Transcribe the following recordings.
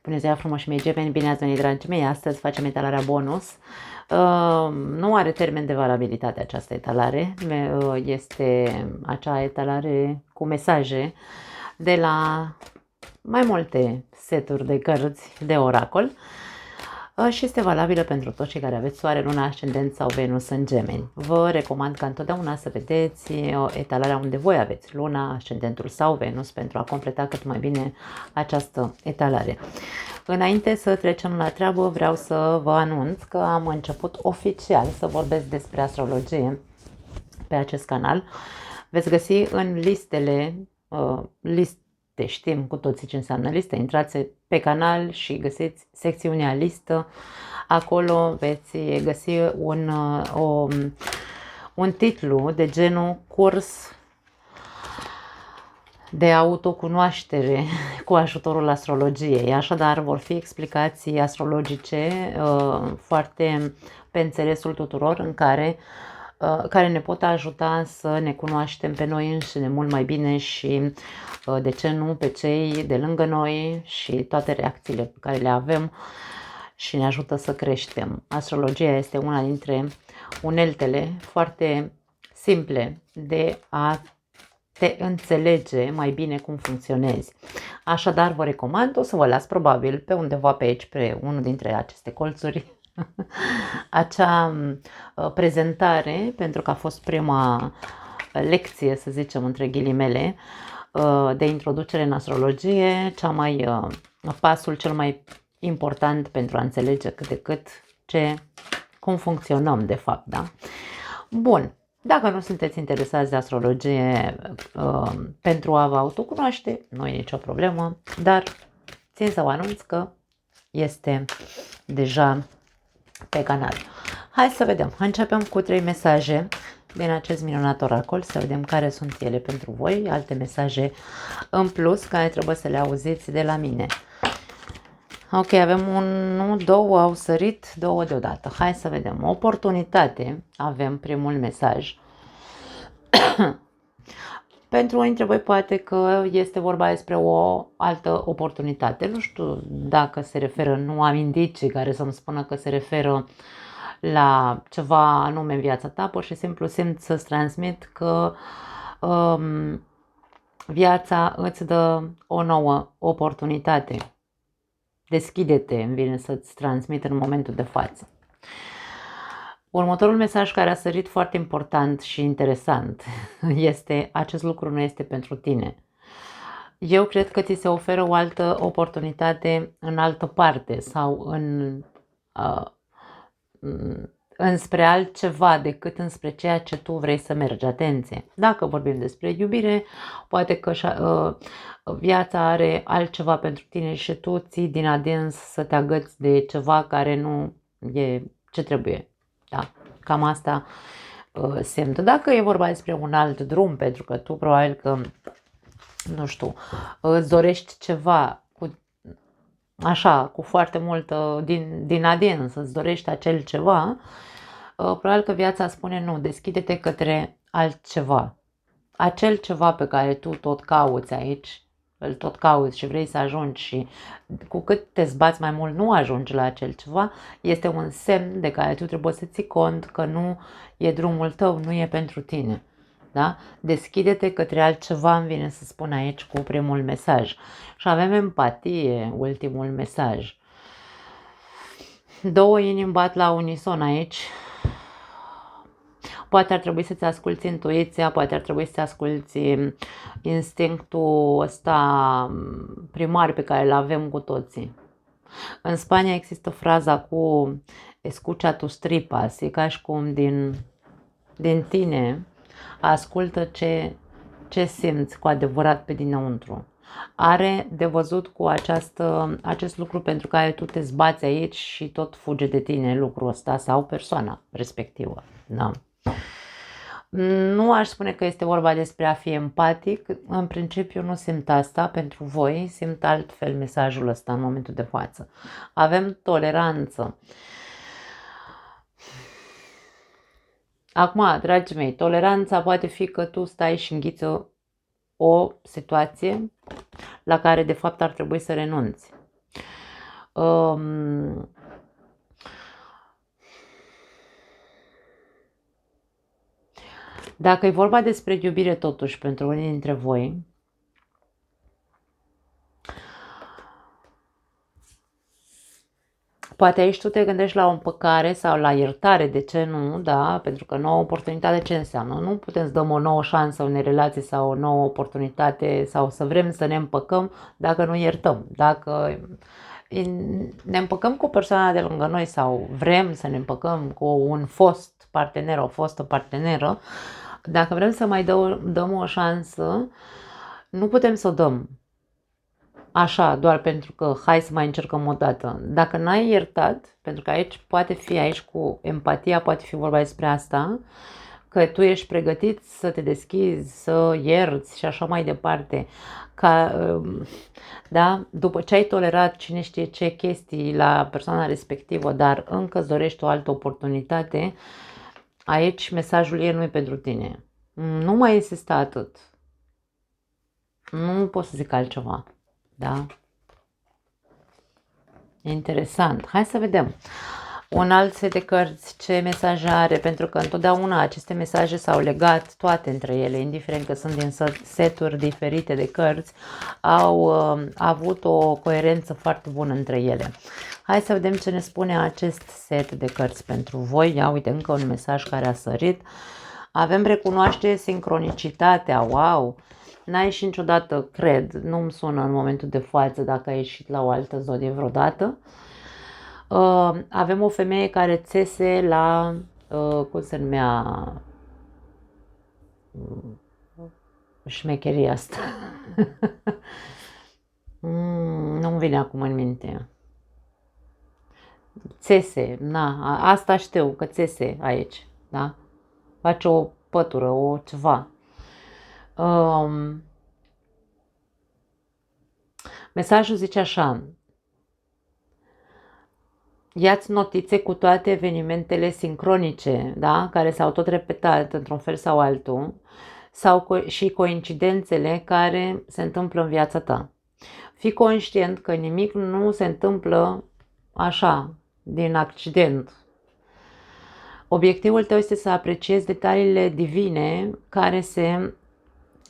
Bună ziua frumoși mei gemeni, bine ați venit dragii mei, astăzi facem etalarea bonus. Nu are termen de valabilitate această etalare, este acea etalare cu mesaje de la mai multe seturi de cărți de oracol și este valabilă pentru toți cei care aveți soare, luna, ascendent sau Venus în gemeni. Vă recomand ca întotdeauna să vedeți etalarea unde voi aveți luna, ascendentul sau Venus pentru a completa cât mai bine această etalare. Înainte să trecem la treabă, vreau să vă anunț că am început oficial să vorbesc despre astrologie pe acest canal. Veți găsi în listele, știm cu toții ce înseamnă listă, intrați pe canal și găsiți secțiunea listă. Acolo veți găsi un titlu de genul curs de autocunoaștere cu ajutorul astrologiei. Așadar, vor fi explicații astrologice foarte pe înțelesul tuturor, în care ne pot ajuta să ne cunoaștem pe noi înșine mult mai bine și, de ce nu, pe cei de lângă noi și toate reacțiile pe care le avem și ne ajută să creștem. Astrologia este una dintre uneltele foarte simple de a te înțelege mai bine cum funcționezi. Așadar, vă recomand, o să vă las probabil pe undeva pe aici, pe unul dintre aceste colțuri, acea prezentare, pentru că a fost prima lecție, să zicem, între ghilimele, de introducere în astrologie, pasul cel mai important pentru a înțelege cât de cât cum funcționăm de fapt, da? Bun. Dacă nu sunteți interesați de astrologie pentru a vă autocunoaște, nu e nicio problemă, dar țin să vă anunț că este deja pe canal. Hai să vedem. Începem cu 3 mesaje din acest minunat oracol, să vedem care sunt ele pentru voi, alte mesaje în plus care trebuie să le auziți de la mine. Ok, avem două au sărit, două deodată. Hai să vedem. Oportunitate, avem primul mesaj. Pentru unii dintre voi poate că este vorba despre o altă oportunitate. Nu știu dacă se referă, nu am indicii care să-mi spună că se referă la ceva anume în viața ta, pur și simplu simt să-ți transmit că viața îți dă o nouă oportunitate. Deschide-te, îmi vine să-ți transmit în momentul de față. Următorul mesaj care a sărit foarte important și interesant este: acest lucru nu este pentru tine. Eu cred că ți se oferă o altă oportunitate în altă parte sau înspre altceva decât înspre ceea ce tu vrei să mergi. Atenție! Dacă vorbim despre iubire, poate că viața are altceva pentru tine și tu ții din adins să te agăți de ceva care nu e ce trebuie. Da, cam asta simt. Dacă e vorba despre un alt drum, pentru că tu probabil că, nu știu, îți dorești ceva cu foarte mult din adins, îți dorești acel ceva, probabil că viața spune nu, deschide-te către altceva. Acel ceva pe care tu tot cauți aici, îl tot cauți și vrei să ajungi și cu cât te zbați mai mult nu ajungi la acel ceva, este un semn de care tu trebuie să ții cont că nu e drumul tău, nu e pentru tine. Da? Deschide-te către altceva, îmi vine să spun aici cu primul mesaj. Și avem empatie, ultimul mesaj. Două inimi bat la unison aici. Poate ar trebui să-ți asculți intuiția, poate ar trebui să-ți asculți instinctul ăsta primar pe care îl avem cu toții. În Spania există fraza cu escucha tus tripas, e ca și cum din tine ascultă ce simți cu adevărat pe dinăuntru. Are de văzut cu acest lucru pentru care tu te zbați aici și tot fuge de tine lucrul ăsta sau persoana respectivă. Da. Nu aș spune că este vorba despre a fi empatic, în principiu nu simt asta pentru voi, simt altfel mesajul ăsta în momentul de față. Avem toleranță. Acum, dragii mei, toleranța poate fi că tu stai și înghiți o situație la care de fapt ar trebui să renunți. Dacă e vorba despre iubire totuși pentru unii dintre voi, poate aici tu te gândești la o împăcare sau la iertare, de ce nu, da? Pentru că nouă oportunitate ce înseamnă? Nu putem să dăm o nouă șansă unei relații sau o nouă oportunitate sau să vrem să ne împăcăm dacă nu iertăm. Dacă ne împăcăm cu persoana de lângă noi sau vrem să ne împăcăm cu un fost partener, o fostă parteneră, dacă vrem să mai dăm o șansă, nu putem să o dăm așa, doar pentru că hai să mai încercăm o dată. Dacă n-ai iertat, pentru că aici poate fi, aici cu empatia poate fi vorba despre asta, că tu ești pregătit să te deschizi, să ierți și așa mai departe. Da? După ce ai tolerat cine știe ce chestii la persoana respectivă, dar încă îți dorești o altă oportunitate, aici mesajul ei nu e pentru tine. Nu mai insista atât. Nu pot să zic altceva. Da? Interesant. Hai să vedem. Un alt set de cărți, ce mesaj are, pentru că întotdeauna aceste mesaje s-au legat toate între ele, indiferent că sunt din seturi diferite de cărți, au avut o coerență foarte bună între ele. Hai să vedem ce ne spune acest set de cărți pentru voi. Ia uite, încă un mesaj care a sărit. Avem recunoaște sincronicitatea, wow! N-a ieșit niciodată, cred, nu-mi sună în momentul de față dacă a ieșit la o altă zodie vreodată. Avem o femeie care țese la, cum se numea, șmecheria asta. Nu-mi vine acum în minte. Țese, na, asta știu, că țese aici, da? Face o pătură, o ceva. Mesajul zice așa: ia-ți notițe cu toate evenimentele sincronice, da? Care s-au tot repetat într-un fel sau altul, sau și coincidențele care se întâmplă în viața ta. Fii conștient că nimic nu se întâmplă așa, din accident. Obiectivul tău este să apreciezi detaliile divine care se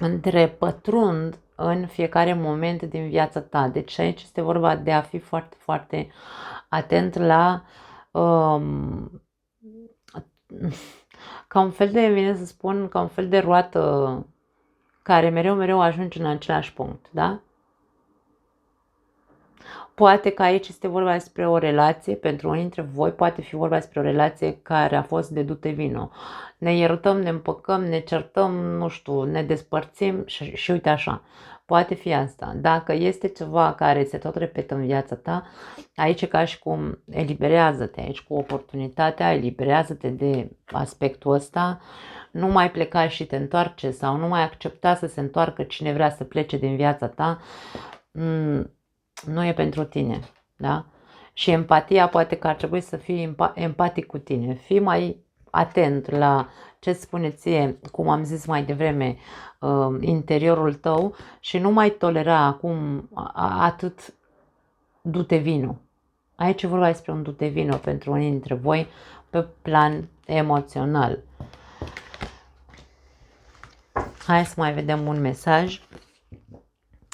întrepătrund în fiecare moment din viața ta. Deci aici este vorba de a fi foarte, foarte atent la ca un fel de, vine să spun, ca un fel de roată care mereu ajunge în același punct, da? Poate că aici este vorba despre o relație, pentru unii dintre voi poate fi vorba despre o relație care a fost de dute vino. Ne iertăm, ne împăcăm, ne certăm, nu știu, ne despărțim și uite așa. Poate fi asta. Dacă este ceva care se tot repetă în viața ta, aici e ca și cum eliberează-te, aici cu oportunitatea, eliberează-te de aspectul ăsta, nu mai pleca și te întoarce sau nu mai accepta să se întoarcă cine vrea să plece din viața ta. Nu e pentru tine, da? Și empatia poate că ar trebui să fii empatic cu tine. Fii mai atent la ce spune ție, cum am zis mai devreme, interiorul tău și nu mai tolera acum atât dute vino. Aici e vorba despre un dute vino pentru unii dintre voi pe plan emoțional. Hai să mai vedem un mesaj.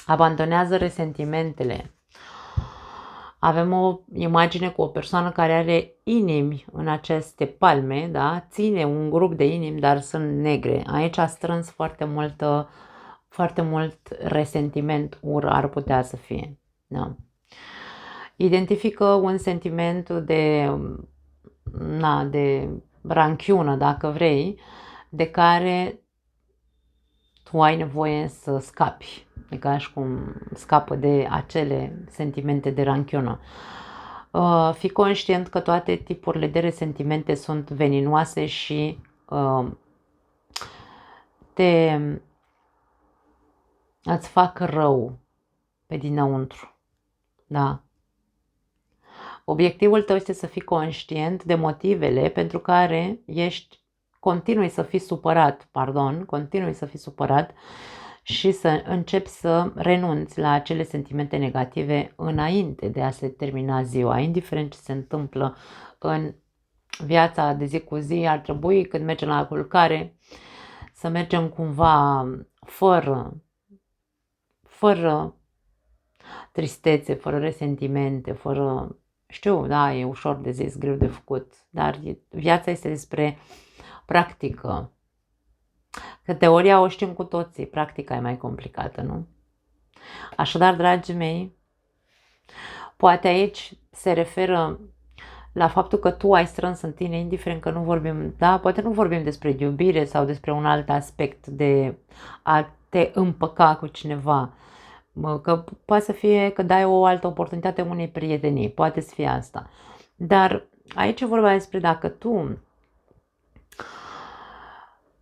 Abandonează resentimentele. Avem o imagine cu o persoană care are inimi în aceste palme, da? Ține un grup de inimi, dar sunt negre. Aici a strâns foarte mult resentiment, ură ar putea să fie. Da? Identifică un sentiment de ranchiună, dacă vrei, de care tu ai nevoie să scapi. E ca și cum scapă de acele sentimente de ranchiună. Fii conștient că toate tipurile de resentimente sunt veninoase și îți fac rău pe dinăuntru. Da? Obiectivul tău este să fii conștient de motivele pentru care continui să fii supărat și să începi să renunți la acele sentimente negative înainte de a se termina ziua, indiferent ce se întâmplă în viața de zi cu zi. Ar trebui, când mergem la culcare, să mergem cumva fără tristețe, fără resentimente, fără, știu, da, e ușor de zis, greu de făcut, dar viața este despre practică. Că teoria o știm cu toții, practica e mai complicată, nu? Așadar, dragii mei, poate aici se referă la faptul că tu ai strâns în tine, indiferent că nu vorbim, da, poate nu vorbim despre iubire sau despre un alt aspect de a te împăca cu cineva, că poate să fie că dai o altă oportunitate unei prietenii, poate să fie asta. Dar aici e vorba despre dacă tu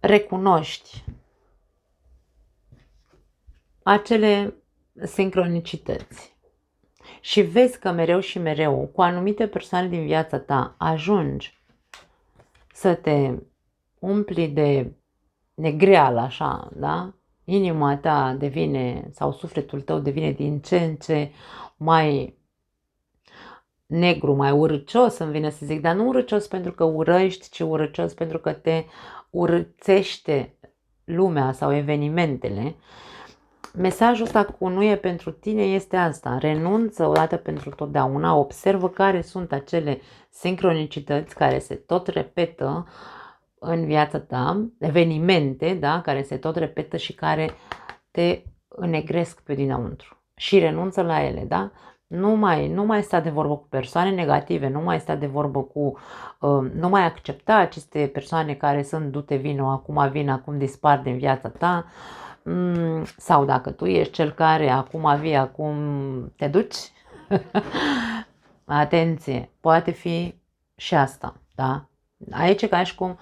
recunoști acele sincronicități și vezi că mereu și mereu cu anumite persoane din viața ta ajungi să te umpli de negreală, așa, da? Inima ta devine, sau sufletul tău devine din ce în ce mai negru, mai urâcios, îmi vine să zic, dar nu urâcios pentru că urăști, ci urâcios pentru că te urâțește lumea sau evenimentele. Mesajul ăsta cu nu e pentru tine este asta, renunță odată pentru totdeauna, observă care sunt acele sincronicități care se tot repetă în viața ta, evenimente, da, care se tot repetă și care te înnegresc pe dinăuntru și renunță la ele, da? Nu mai sta de vorbă cu persoane negative, nu mai sta de vorbă cu, nu mai accepta aceste persoane care sunt du-te vino, acum vin, acum dispar din viața ta, sau dacă tu ești cel care acum vii, acum te duci, atenție, poate fi și asta, da? Aici e ca și cum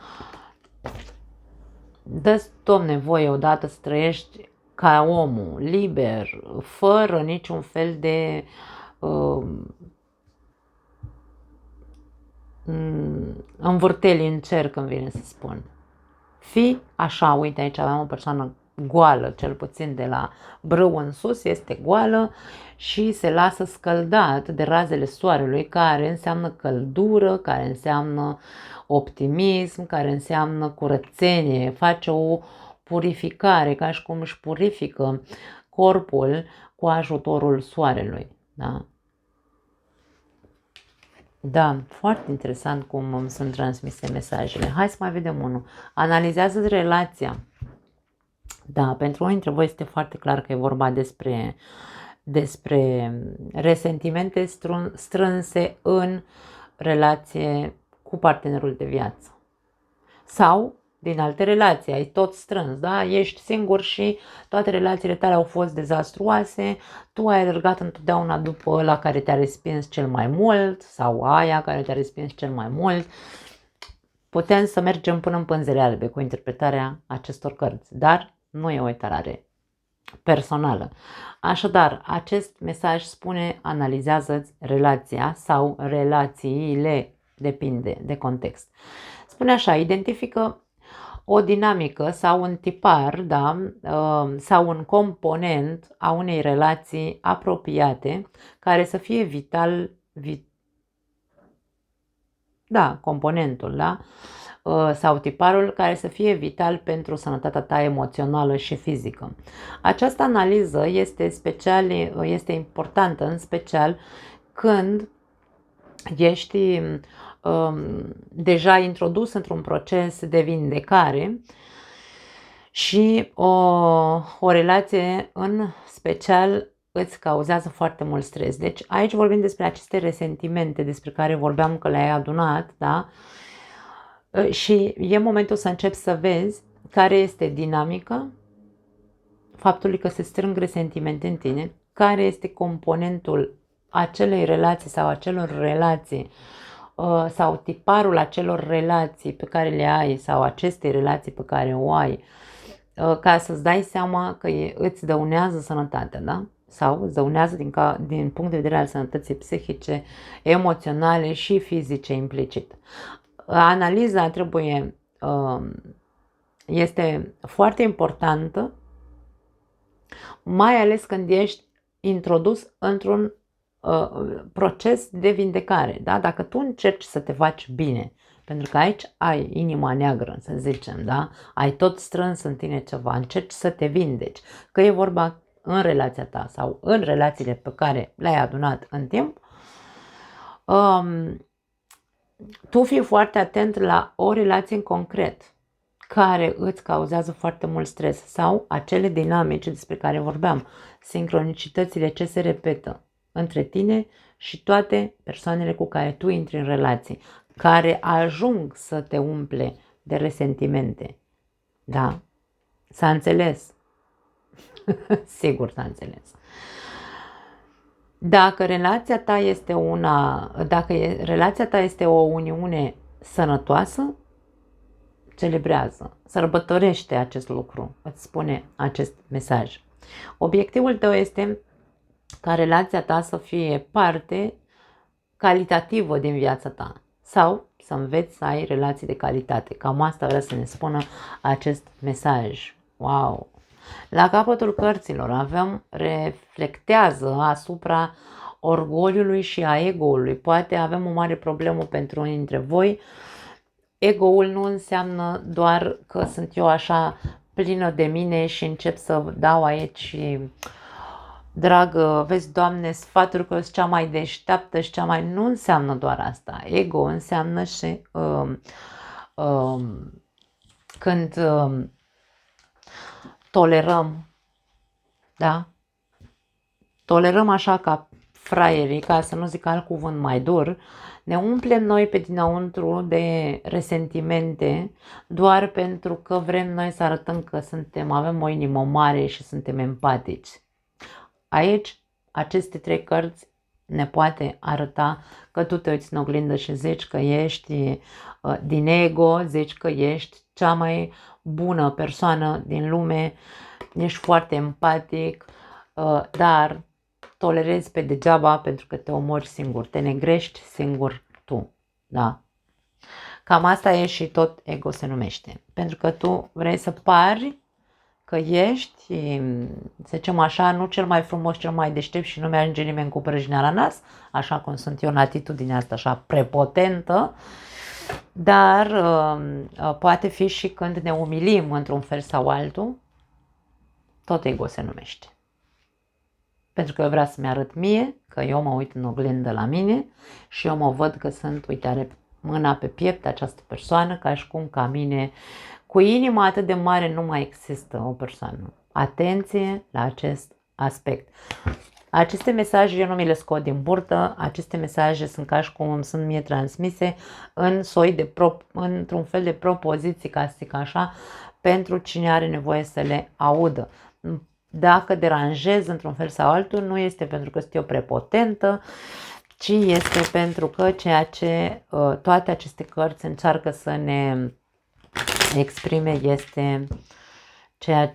dă-ți, Doamne, voie odată să trăiești ca omul, liber, fără niciun fel de învârteli în cer, când vine să spun. Fii așa, uite, aici aveam o persoană goală, cel puțin de la brâu în sus, este goală și se lasă scăldat de razele soarelui, care înseamnă căldură, care înseamnă optimism, care înseamnă curățenie, face o purificare, ca și cum își purifică corpul cu ajutorul soarelui. Da? Da, foarte interesant cum îmi sunt transmise mesajele. Hai să mai vedem unul. Analizează relația. Da, pentru unii dintre voi este foarte clar că e vorba despre resentimente strânse în relație cu partenerul de viață. Sau din alte relații, ai tot strâns, da? Ești singur și toate relațiile tale au fost dezastruoase, tu ai alergat întotdeauna după ăla care te-a respins cel mai mult sau aia care te-a respins cel mai mult. Putem să mergem până în pânzele albe cu interpretarea acestor cărți, dar nu e o etalare personală. Așadar, acest mesaj spune analizează-ți relația sau relațiile, depinde de context. Spune așa, identifică o dinamică sau un tipar, da, sau un component a unei relații apropiate care să fie vital, da, componentul, da, sau tiparul care să fie vital pentru sănătatea ta emoțională și fizică. Această analiză este importantă, în special când ești deja introdus într-un proces de vindecare și o relație în special îți cauzează foarte mult stres. Deci aici vorbim despre aceste resentimente despre care vorbeam că le-ai adunat, da? Și e momentul să începi să vezi care este dinamica faptului că se strâng resentimente în tine, care este componentul acelei relații sau acelor relații sau tiparul acelor relații pe care le ai sau acestei relații pe care o ai, ca să-ți dai seama că îți dăunează sănătatea, da? Sau îți dăunează din punct de vedere al sănătății psihice, emoționale și fizice implicit. Analiza este foarte importantă mai ales când ești introdus într-un proces de vindecare, da? Dacă tu încerci să te faci bine, pentru că aici ai inima neagră, să zicem, da? Ai tot strâns în tine ceva, încerci să te vindeci, că e vorba în relația ta sau în relațiile pe care le-ai adunat în timp, tu fii foarte atent la o relație în concret care îți cauzează foarte mult stres sau acele dinamici despre care vorbeam, sincronicitățile ce se repetă între tine și toate persoanele cu care tu intri în relații, care ajung să te umple de resentimente. Da? S-a înțeles? Sigur s-a înțeles. Dacă relația ta este o uniune sănătoasă, celebrează, sărbătorește acest lucru, îți spune acest mesaj. Obiectivul tău este ca relația ta să fie parte calitativă din viața ta sau să înveți să ai relații de calitate. Cam asta vrea să ne spună acest mesaj. Wow! La capătul cărților reflectează asupra orgoliului și a ego-ului. Poate avem o mare problemă pentru unii dintre voi. Ego-ul nu înseamnă doar că sunt eu așa plină de mine și încep să dau aici, dragă, vezi, Doamne, sfaturi că sunt cea mai deșteaptă și cea mai... Nu înseamnă doar asta. Ego înseamnă și când tolerăm, da? Tolerăm așa ca fraierii, ca să nu zic alt cuvânt mai dur, ne umplem noi pe dinăuntru de resentimente doar pentru că vrem noi să arătăm că avem o inimă mare și suntem empatici. Aici, aceste 3 cărți ne poate arăta că tu te uiți în oglindă și zici că ești din ego, zici că ești cea mai bună persoană din lume, ești foarte empatic, dar tolerezi pe degeaba pentru că te omori singur, te negrești singur tu, da? Cam asta e și tot ego se numește, pentru că tu vrei să pari că ești, să zicem așa, nu cel mai frumos, cel mai deștept și nu merge nimeni cu prăjinea la nas, așa cum sunt eu în atitudinea asta așa prepotentă, dar poate fi și când ne umilim într-un fel sau altul, tot ego se numește. Pentru că eu vreau să-mi arăt mie că eu mă uit în oglindă la mine și eu mă văd că sunt, uite, are mâna pe piept această persoană, ca și cum ca mine, cu inima atât de mare nu mai există o persoană. Atenție la acest aspect. Aceste mesaje eu nu mi le scot din burtă, aceste mesaje sunt ca și cum sunt mie transmise într-un fel de propoziții, ca să zic așa, pentru cine are nevoie să le audă. Dacă deranjez într-un fel sau altul, nu este pentru că sunt eu prepotentă, ci este pentru că ceea ce toate aceste cărți încearcă să ne exprime este ceea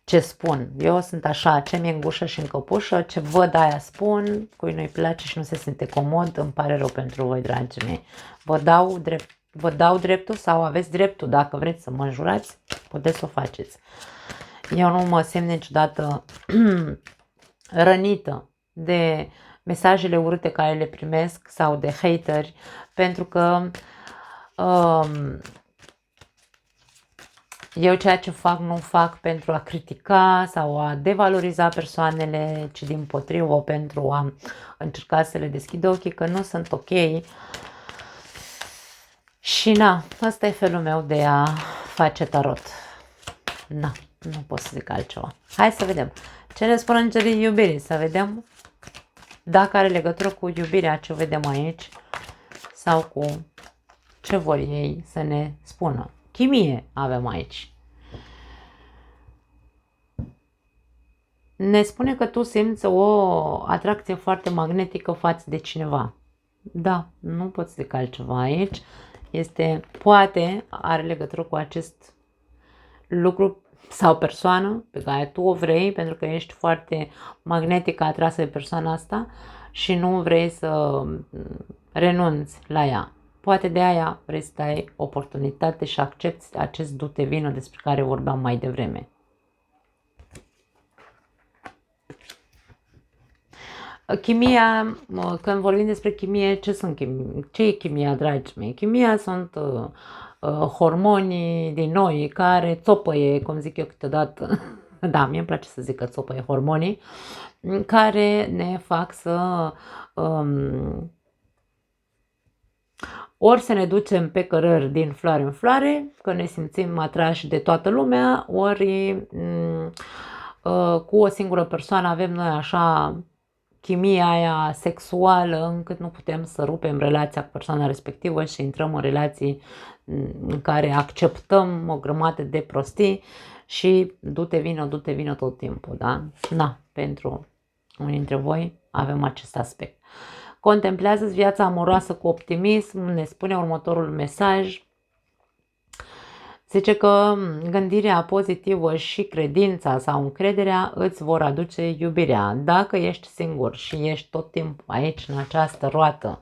ce spun. Eu sunt așa, ce mi-e în gușă și în căpușă, ce văd aia spun, cui nu-i place și nu se simte comod, îmi pare rău pentru voi, dragii mei. Vă dau dreptul sau aveți dreptul, dacă vreți să mă înjurați, puteți să o faceți. Eu nu mă simt niciodată rănită de mesajele urâte care le primesc sau de hateri, pentru că eu ceea ce fac nu fac pentru a critica sau a devaloriza persoanele, ci dimpotrivă pentru a încerca să le deschid ochii că nu sunt ok. Și na, ăsta e felul meu de a face tarot. Na, nu pot să zic altceva. Hai să vedem. Ce ne spun îngerii iubirii? Să vedem dacă are legătură cu iubirea ce vedem aici sau cu ce vor ei să ne spună. Chimie avem aici. Ne spune că tu simți o atracție foarte magnetică față de cineva. Da, nu pot să zic altceva aici. Poate are legătură cu acest lucru sau persoană pe care tu o vrei, pentru că ești foarte magnetică atrasă de persoana asta și nu vrei să renunți la ea. Poate de aia vrei să dai oportunitate și accepti acest du-te vină despre care vorbeam mai devreme. Chimia, când vorbim despre chimie, ce e chimia, dragii mei? Chimia sunt hormonii din noi care țopăie, cum zic eu câteodată, da, mie îmi place să zic că țopăie hormonii, care ne fac să ori să ne ducem pe cărări din floare în floare, că ne simțim atrași de toată lumea, ori cu o singură persoană avem noi așa chimia aia sexuală încât nu putem să rupem relația cu persoana respectivă și intrăm în relații în care acceptăm o grămadă de prostii și du-te vină tot timpul, da? Na, pentru unii dintre voi avem acest aspect. Contemplează-ți viața amoroasă cu optimism, ne spune următorul mesaj. Zice că gândirea pozitivă și credința sau încrederea îți vor aduce iubirea. Dacă ești singur și ești tot timpul aici în această roată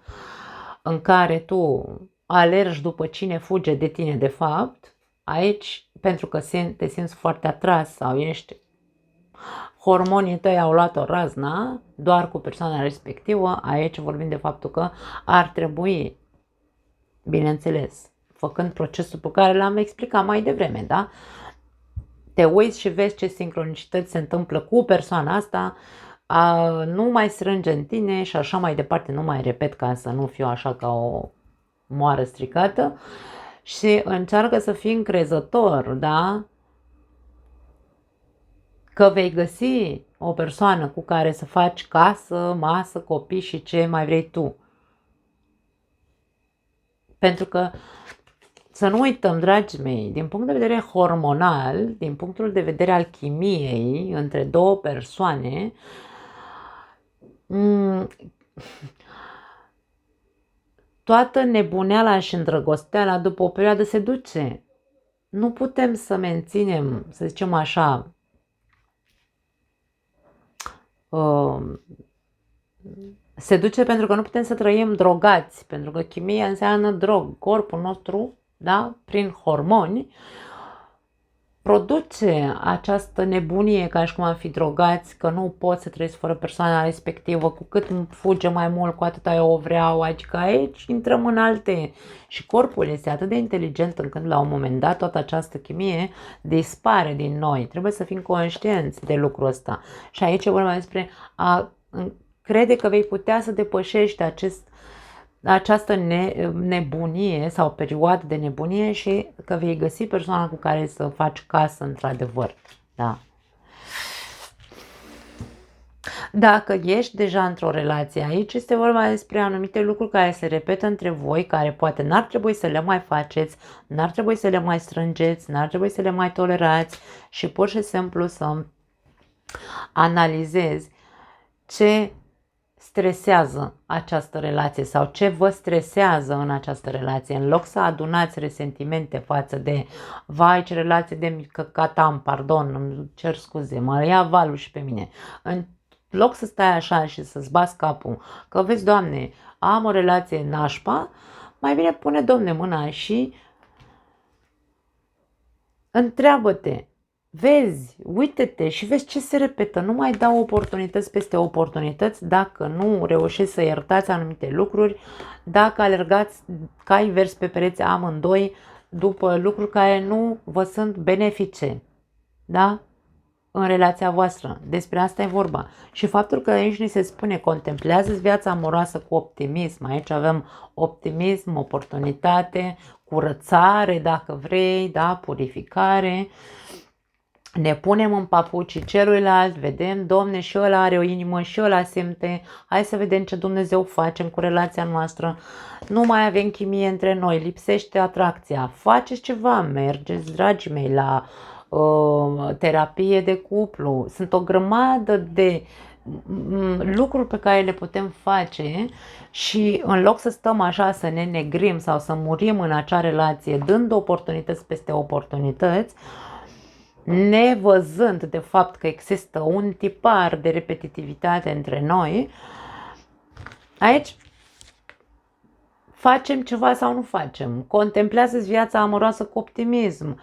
în care tu alergi după cine fuge de tine de fapt, aici pentru că te simți foarte atras sau ești hormonii tăi au luat o razna doar cu persoana respectivă, aici vorbim de faptul că ar trebui, bineînțeles, făcând procesul pe care l-am explicat mai devreme, da? Te uiți și vezi ce sincronicități se întâmplă cu persoana asta, nu mai strânge în tine și așa mai departe, nu mai repet ca să nu fiu așa ca o moară stricată și încearcă să fii încrezător, da? Că vei găsi o persoană cu care să faci casă, masă, copii și ce mai vrei tu. Pentru că să nu uităm, dragii mei, din punct de vedere hormonal, din punctul de vedere al chimiei între două persoane, toată nebuneala și îndrăgosteala după o perioadă se duce. Nu putem să menținem, să zicem așa, se duce pentru că nu putem să trăim drogați, pentru că chimia înseamnă drog. Corpul nostru, da, prin hormoni, produce această nebunie ca și cum am fi drogați, că nu poți să trăiești fără persoana respectivă, cu cât fuge mai mult, cu atât eu o vreau, adică aici intrăm în alte. Și corpul este atât de inteligent încât la un moment dat toată această chimie dispare din noi. Trebuie să fim conștienți de lucrul ăsta. Și aici e vorba despre a crede că vei putea să depășești această nebunie sau perioadă de nebunie și că vei găsi persoana cu care să faci casă într-adevăr. Da. Dacă ești deja într-o relație, aici este vorba despre anumite lucruri care se repetă între voi, care poate n-ar trebui să le mai faceți, n-ar trebui să le mai strângeți, n-ar trebui să le mai tolerați și pur și simplu să analizezi ce stresează această relație sau ce vă stresează în această relație. În loc să adunați resentimente față de vai, ce relație de căcat am, pardon, îmi cer scuze, mă ia valul și pe mine. În loc să stai așa și să-ți bați capul, că vezi, Doamne, am o relație nașpa, mai bine pune, Doamne, mâna și întreabă-te, vezi, uite-te și vezi ce se repetă. Nu mai dau oportunități peste oportunități dacă nu reușiți să iertați anumite lucruri, dacă alergați cai vers pe pereți amândoi după lucruri care nu vă sunt benefice, da? În relația voastră. Despre asta e vorba. Și faptul că aici ni se spune contemplează-ți viața amoroasă cu optimism. Aici avem optimism, oportunitate, curățare dacă vrei, da, purificare. Ne punem în papucii celuilalt, vedem, Domne, și ăla are o inimă, și ăla simte, hai să vedem ce Dumnezeu facem cu relația noastră. Nu mai avem chimie între noi, lipsește atracția. Faceți ceva, mergeți, dragii mei, la terapie de cuplu. Sunt o grămadă de lucruri pe care le putem face și în loc să stăm așa să ne negrim sau să murim în acea relație dând oportunități peste oportunități, nevăzând de fapt că există un tipar de repetitivitate între noi, aici Facem ceva sau nu facem? Contemplează-ți viața amoroasă cu optimism.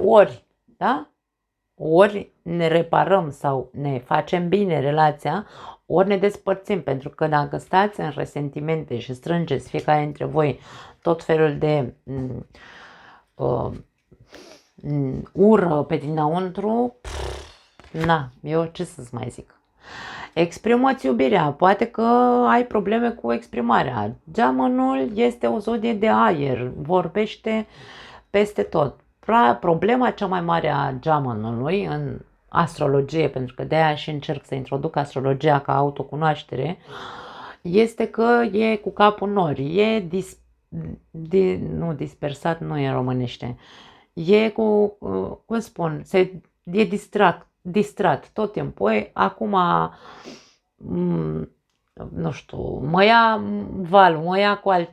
Ori, da? Ori ne reparăm sau ne facem bine relația, ori ne despărțim, pentru că dacă stați în resentimente și strângeți fiecare dintre voi tot felul de ură pe dinăuntru, na, eu ce să-ți mai zic. Exprimă-ți iubirea, poate că ai probleme cu exprimarea. Geamănul este o zodie de aer, vorbește peste tot. Problema cea mai mare a geamănului în astrologie, pentru că de-aia și încerc să introduc astrologia ca autocunoaștere, este că e cu capul nori, nu dispersat, nu e în românește, e cu, cum spun, e distrat tot timpul. Acum, nu știu, mă ia valul,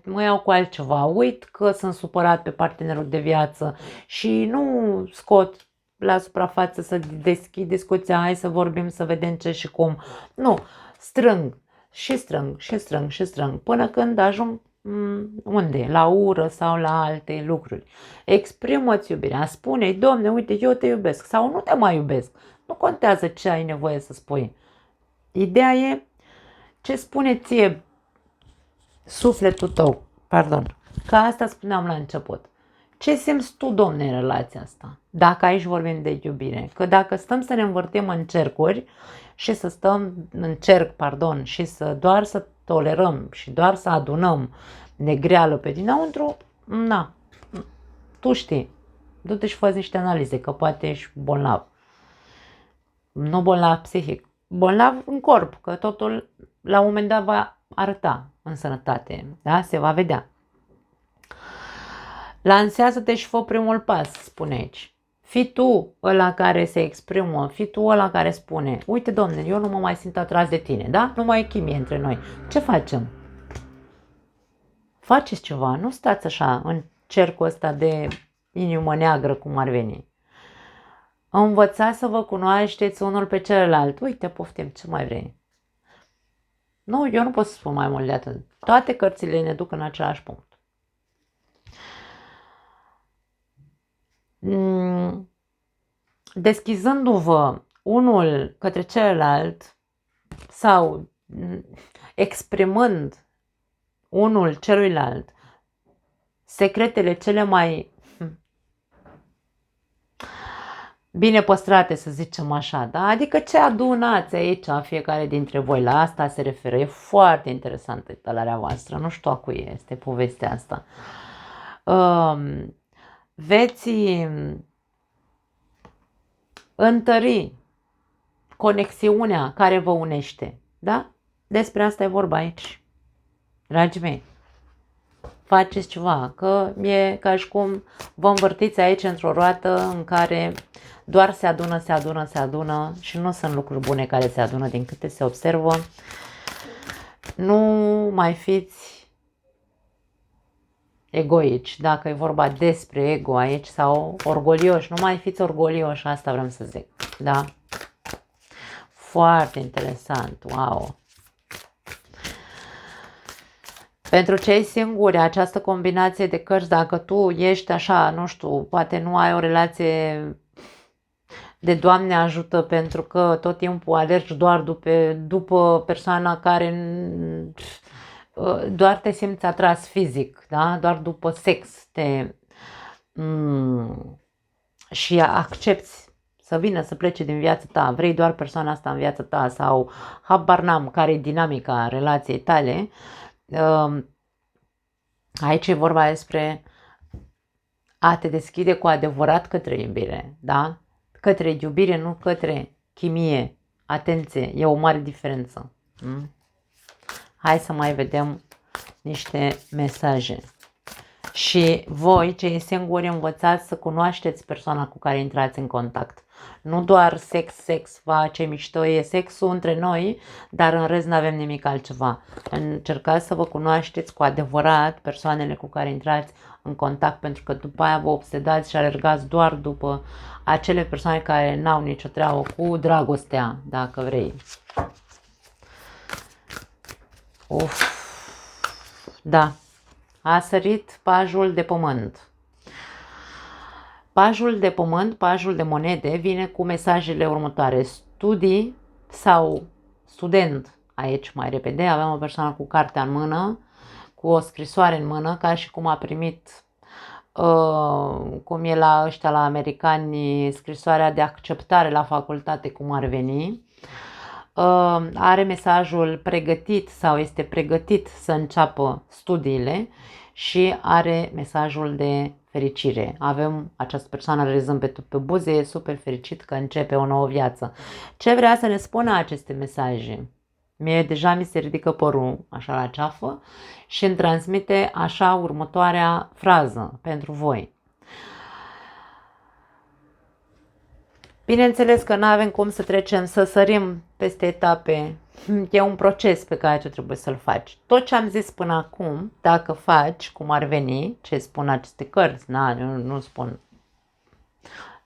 mă iau cu altceva, uit că sunt supărat pe partenerul de viață și nu scot la suprafață să deschid discuția, hai să vorbim, să vedem ce și cum. Nu, strâng până când ajung unde? La ură sau la alte lucruri. Exprimă-ți iubirea, spune-i, Doamne, uite, eu te iubesc sau nu te mai iubesc. Nu contează ce ai nevoie să spui. Ideea e ce spune ție sufletul tău, că asta spuneam la început. Ce simți tu, Domne, în relația asta? Dacă aici vorbim de iubire. Că dacă stăm să ne învârtim în cercuri și să stăm în cerc, și doar să tolerăm și doar să adunăm negreală pe dinăuntru, na, tu știi. Du-te și fă niște analize, că poate ești bolnav. Nu bolnav psihic, bolnav în corp, că totul la un moment dat va arăta în sănătate, da? Se va vedea. Lansează-te și fă primul pas, spune aici. Fii tu ăla care se exprimă, fii tu ăla care spune, uite, Domne, eu nu mă mai simt atras de tine, da? Nu mai e chimie între noi. Ce facem? Faceți ceva, nu stați așa în cercul ăsta de inimă neagră, cum ar veni. Învățați să vă cunoașteți unul pe celălalt. Uite, poftim, ce mai vrei? Nu, eu nu pot să spun mai mult de atât. Toate cărțile ne duc în același punct. Deschizându-vă unul către celălalt sau exprimând unul celuilalt secretele cele mai bine păstrate, să zicem așa, da? Adică ce adunați aici fiecare dintre voi, la asta se referă. E foarte interesantă talarea voastră, nu știu a cui este povestea asta. Veți întări conexiunea care vă unește, da? Despre asta e vorba aici, dragii mei. Faceți ceva, că e ca și cum vă învârtiți aici într-o roată în care doar se adună și nu sunt lucruri bune care se adună din câte se observă. Nu mai fiți egoici, dacă e vorba despre ego aici, sau orgolioși, nu mai fiți orgolioși, asta vreau să zic, da? Foarte interesant, wow! Pentru cei singuri, această combinație de cărți, dacă tu ești așa, nu știu, poate nu ai o relație de Doamne ajută, pentru că tot timpul alergi doar după persoana care doar te simți atras fizic, da? Doar după sex și accepti să vină să plece din viața ta, vrei doar persoana asta în viața ta sau habar n-am care e dinamica relației tale. Aici e vorba despre a te deschide cu adevărat către iubire, da? Către iubire, nu către chimie. Atenție, e o mare diferență. Hai să mai vedem niște mesaje. Și voi, cei singuri, învățați să cunoașteți persoana cu care intrați în contact. Nu doar sex, ce mișto e sexul între noi, dar în rest nu avem nimic altceva. Încercați să vă cunoașteți cu adevărat persoanele cu care intrați în contact, pentru că după aia vă obsedați și alergați doar după acele persoane care n-au nicio treabă cu dragostea, dacă vrei. Da, a sărit pajul de pământ. Pajul de pământ, pajul de monede, vine cu mesajele următoare. Studii sau student, aici mai repede, avem o persoană cu cartea în mână, cu o scrisoare în mână, ca și cum a primit, cum e la ăștia, la americani, scrisoarea de acceptare la facultate, cum ar veni. Are mesajul pregătit sau este pregătit să înceapă studiile și are mesajul de fericire. Avem această persoană, are zâmbetul pe buze, e super fericit că începe o nouă viață. Ce vrea să ne spună aceste mesaje? Deja mi se ridică părul așa la ceafă și îmi transmite așa următoarea frază pentru voi. Bineînțeles că nu avem cum să trecem, să sărim peste etape. E un proces pe care tu trebuie să-l faci. Tot ce am zis până acum, dacă faci cum ar veni, ce spun aceste cărți, nu spun.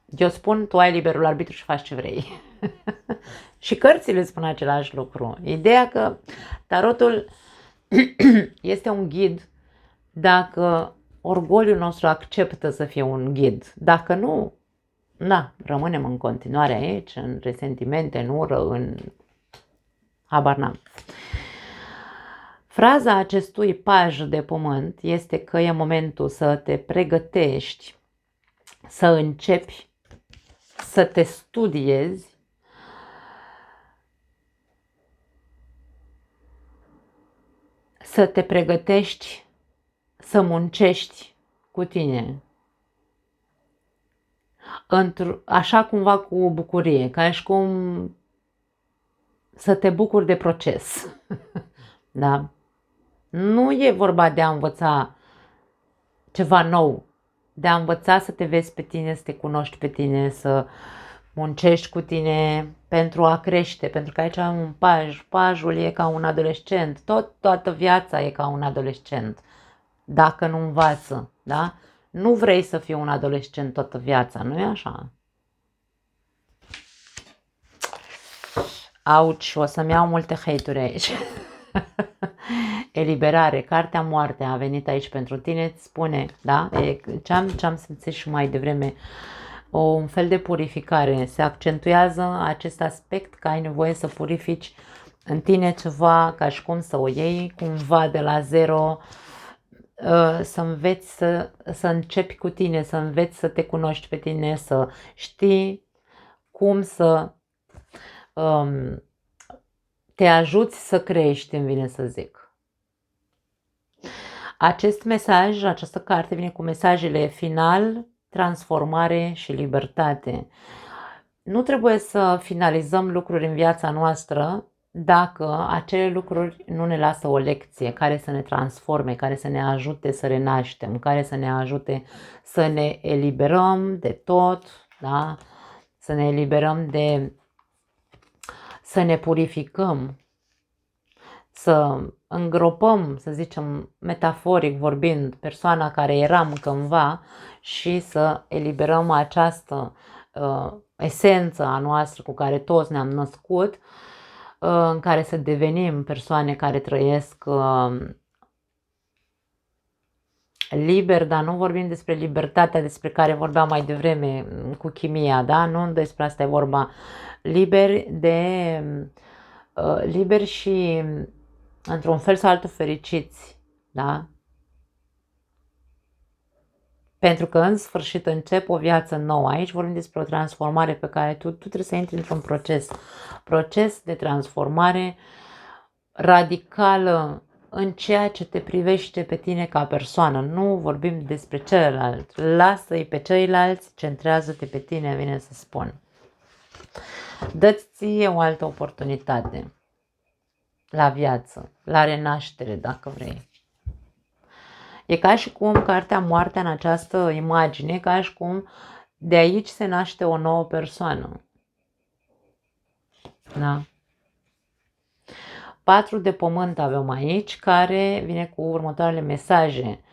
Eu spun, tu ai liberul arbitru și faci ce vrei. Și cărțile spun același lucru. Ideea că tarotul este un ghid dacă orgoliul nostru acceptă să fie un ghid. Dacă nu, rămânem în continuare aici, în resentimente, în ură, în habar n-am. Fraza acestui paj de pământ este că e momentul să te pregătești, să începi, să te studiezi, să te pregătești, să muncești cu tine. Așa cumva cu bucurie, ca și cum să te bucuri de proces. Da? Nu e vorba de a învăța ceva nou, de a învăța să te vezi pe tine, să te cunoști pe tine, să muncești cu tine pentru a crește, pentru că aici am un paj. Pajul e ca un adolescent, toată viața e ca un adolescent, dacă nu învață, da? Nu vrei să fii un adolescent toată viața, nu e așa? Auci, o să-mi iau multe hate-uri aici. Eliberare, cartea moarte a venit aici pentru tine, îți spune, da? Ce-am simțit și mai devreme, un fel de purificare. Se accentuează acest aspect că ai nevoie să purifici în tine ceva, ca și cum să o iei cumva de la zero, să înveți să începi cu tine, să înveți să te cunoști pe tine, să știi cum să te ajuți să crești, îmi vine să zic. Acest mesaj, această carte vine cu mesajele final, transformare și libertate. Nu trebuie să finalizăm lucruri în viața noastră dacă acele lucruri nu ne lasă o lecție care să ne transforme, care să ne ajute să renaștem, care să ne ajute să ne eliberăm de tot, da? Să ne eliberăm să ne purificăm, să îngropăm, să zicem, metaforic vorbind, persoana care eram cândva și să eliberăm această esență a noastră cu care toți ne-am născut, în care să devenim persoane care trăiesc liber, dar nu vorbim despre libertatea despre care vorbeam mai devreme cu chimia, da? Nu despre asta e vorba. Liberi și într-un fel sau altul fericiți, da? Pentru că în sfârșit încep o viață nouă. Aici vorbim despre o transformare pe care tu trebuie să intri într-un proces de transformare radicală în ceea ce te privește pe tine ca persoană. Nu vorbim despre celălalt. Lasă-i pe ceilalți, centrează-te pe tine, vine să spun. Dă-ți ție o altă oportunitate la viață, la renaștere, dacă vrei. E ca și cum cartea moartea în această imagine, ca și cum de aici se naște o nouă persoană. Da? 4 de pământ avem aici, care vine cu următoarele mesaje.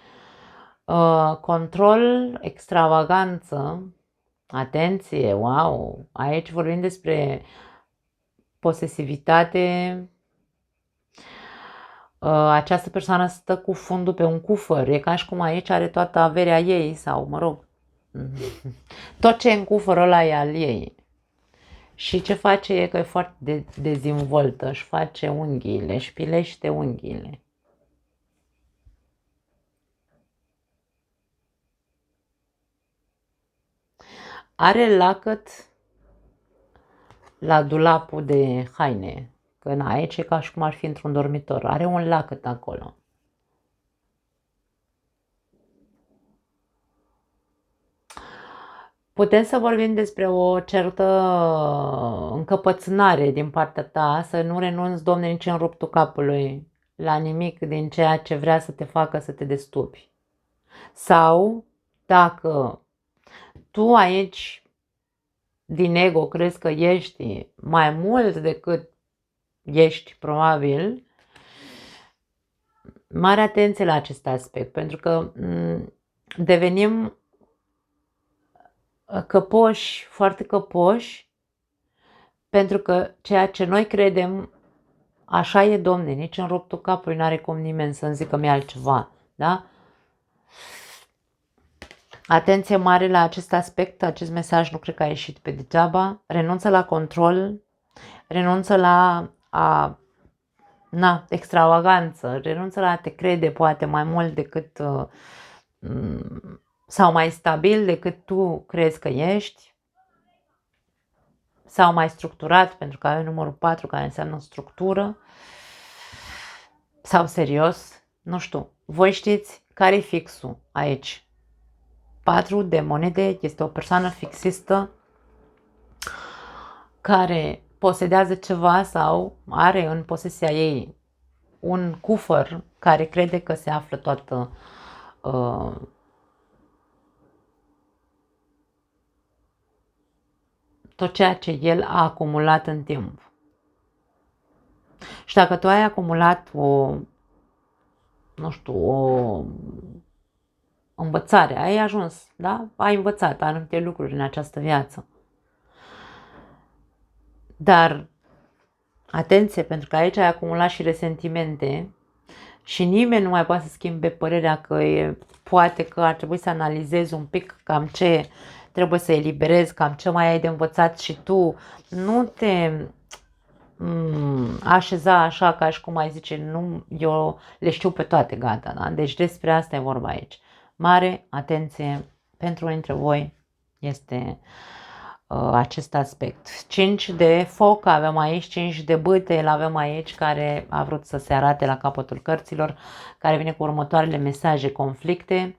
Control, extravaganță, atenție, wow! Aici vorbim despre posesivitate, această persoană stă cu fundul pe un cufăr, e ca și cum aici are toată averea ei sau, mă rog, tot ce e în cufărul ăla e al ei. Și ce face e că e foarte dezvoltă, își face unghiile, își pilește unghiile. Are lacăt la dulapul de haine, că aici e ca și cum ar fi într-un dormitor, are un lacăt acolo. Putem să vorbim despre o certă încăpățânare din partea ta, să nu renunți, Domne, nici în ruptul capului la nimic din ceea ce vrea să te facă să te destupi. Sau, dacă tu aici, din ego, crezi că ești mai mult decât ești, probabil, mare atenție la acest aspect, pentru că devenim căpoși, foarte căpoși, pentru că ceea ce noi credem, așa e, Domne, nici în ruptul capului n-are cum nimeni să-mi zică mie altceva, da? Atenție mare la acest aspect, acest mesaj nu cred că a ieșit pe degeaba. Renunță la control, renunță la extravaganță, renunță la a te crede poate mai mult decât sau mai stabil decât tu crezi că ești, sau mai structurat, pentru că ai numărul 4 care înseamnă structură, sau serios, nu știu. Voi știți care e fixul aici. 4 de monede este o persoană fixistă care posedează ceva sau are în posesia ei un cufăr care crede că se află toată tot ceea ce el a acumulat în timp. Și dacă tu ai acumulat o învățare, ai ajuns, da? Ai învățat anumite lucruri în această viață. Dar, atenție, pentru că aici ai acumulat și resentimente și nimeni nu mai poate să schimbe părerea că poate că ar trebui să analizezi un pic cam ce trebuie să eliberezi, cam ce mai ai de învățat și tu nu te așeza așa ca și cum ai zice, nu, eu le știu pe toate, gata, da? Deci despre asta e vorba aici. Mare atenție pentru unii dintre voi este acest aspect. 5 de foc avem aici, 5 de bâte îl avem aici, care a vrut să se arate la capătul cărților, care vine cu următoarele mesaje, conflicte,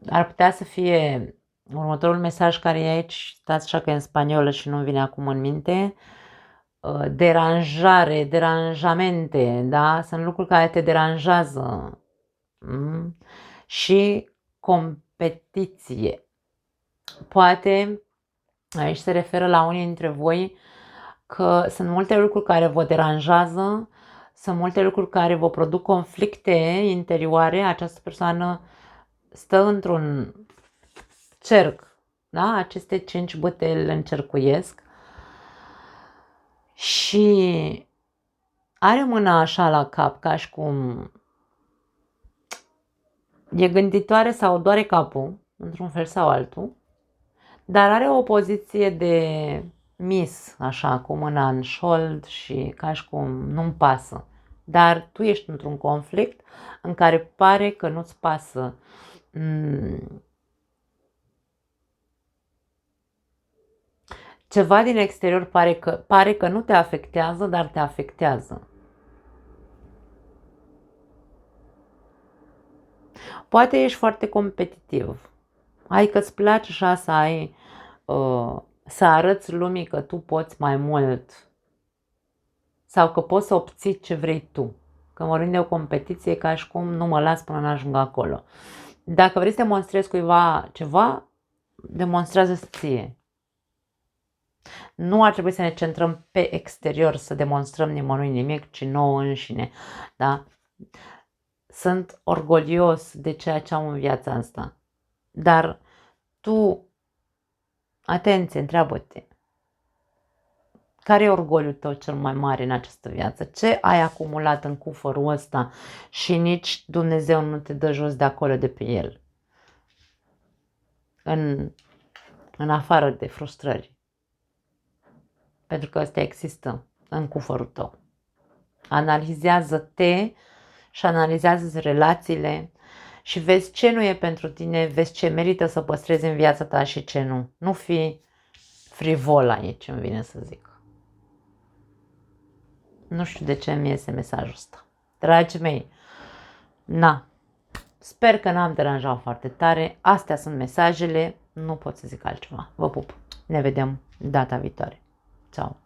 ar putea să fie următorul mesaj care e aici, stați așa că e în spaniolă și nu vine acum în minte, deranjare, deranjamente, da? Sunt lucruri care te deranjează. Și competiție. Poate aici se referă la unii dintre voi că sunt multe lucruri care vă deranjează, sunt multe lucruri care vă produc conflicte interioare. Această persoană stă într-un cerc, da? Aceste 5 bâte îl încercuiesc și are mâna așa la cap, ca și cum e gânditoare sau doare capul, într-un fel sau altul, dar are o poziție de mis, așa, cu mâna în șold și ca și cum nu-mi pasă. Dar tu ești într-un conflict în care pare că nu-ți pasă. Ceva din exterior pare că nu te afectează, dar te afectează. Poate ești foarte competitiv. Hai că-ți place așa să ai, să arăți lumii că tu poți mai mult sau că poți să obții ce vrei tu. Când vorbim de o competiție, ca și cum nu mă las până n-ajung acolo. Dacă vrei să demonstrezi cuiva ceva, demonstrează-ți ție. Nu ar trebui să ne centrăm pe exterior, să demonstrăm nimănui nimic, ci nouă înșine. Da? Sunt orgolios de ceea ce am în viața asta. Dar tu, atenție, întreabă-te, Care e orgoliul tău cel mai mare în această viață? Ce ai acumulat în cufărul ăsta și nici Dumnezeu nu te dă jos de acolo, de pe el? În afară de frustrări. Pentru că ăstea există în cufărul tău. Analizează-te și analizează relațiile și vezi ce nu e pentru tine, vezi ce merită să păstrezi în viața ta și ce nu. Nu fi frivol aici, îmi vine să zic. Nu știu de ce mi iese mesajul ăsta. Dragii mei, sper că n-am deranjat foarte tare. Astea sunt mesajele, nu pot să zic altceva. Vă pup. Ne vedem data viitoare. Ciao.